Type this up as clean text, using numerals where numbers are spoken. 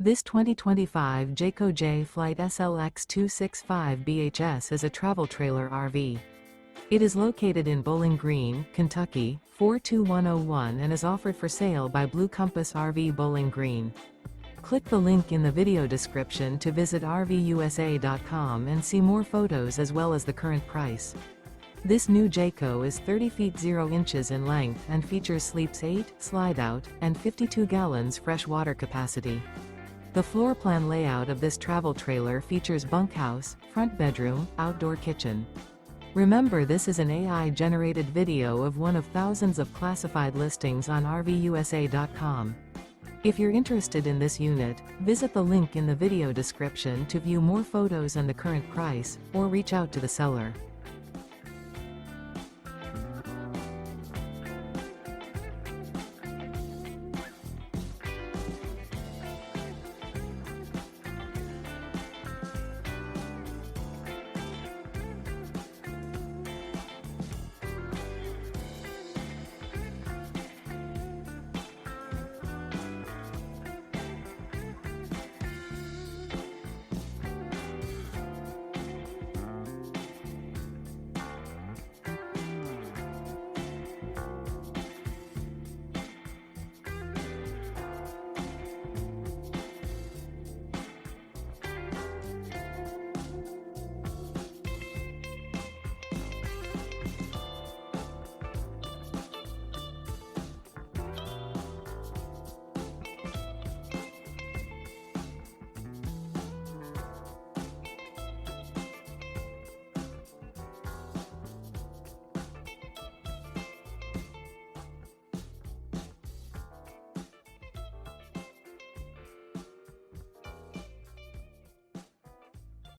This 2025 Jayco Jay Flight SLX 265 BHS is a travel trailer RV. It is located in Bowling Green, Kentucky, 42101 and is offered for sale by Blue Compass RV Bowling Green. Click the link in the video description to visit RVUSA.com and see more photos as well as the current price. This new Jayco is 30 feet 0 inches in length and features sleeps 8, slide-out, and 52 gallons fresh water capacity. The floor plan layout of this travel trailer features bunkhouse, front bedroom, outdoor kitchen. Remember, this is an AI-generated video of one of thousands of classified listings on RVUSA.com. If you're interested in this unit, visit the link in the video description to view more photos and the current price, or reach out to the seller.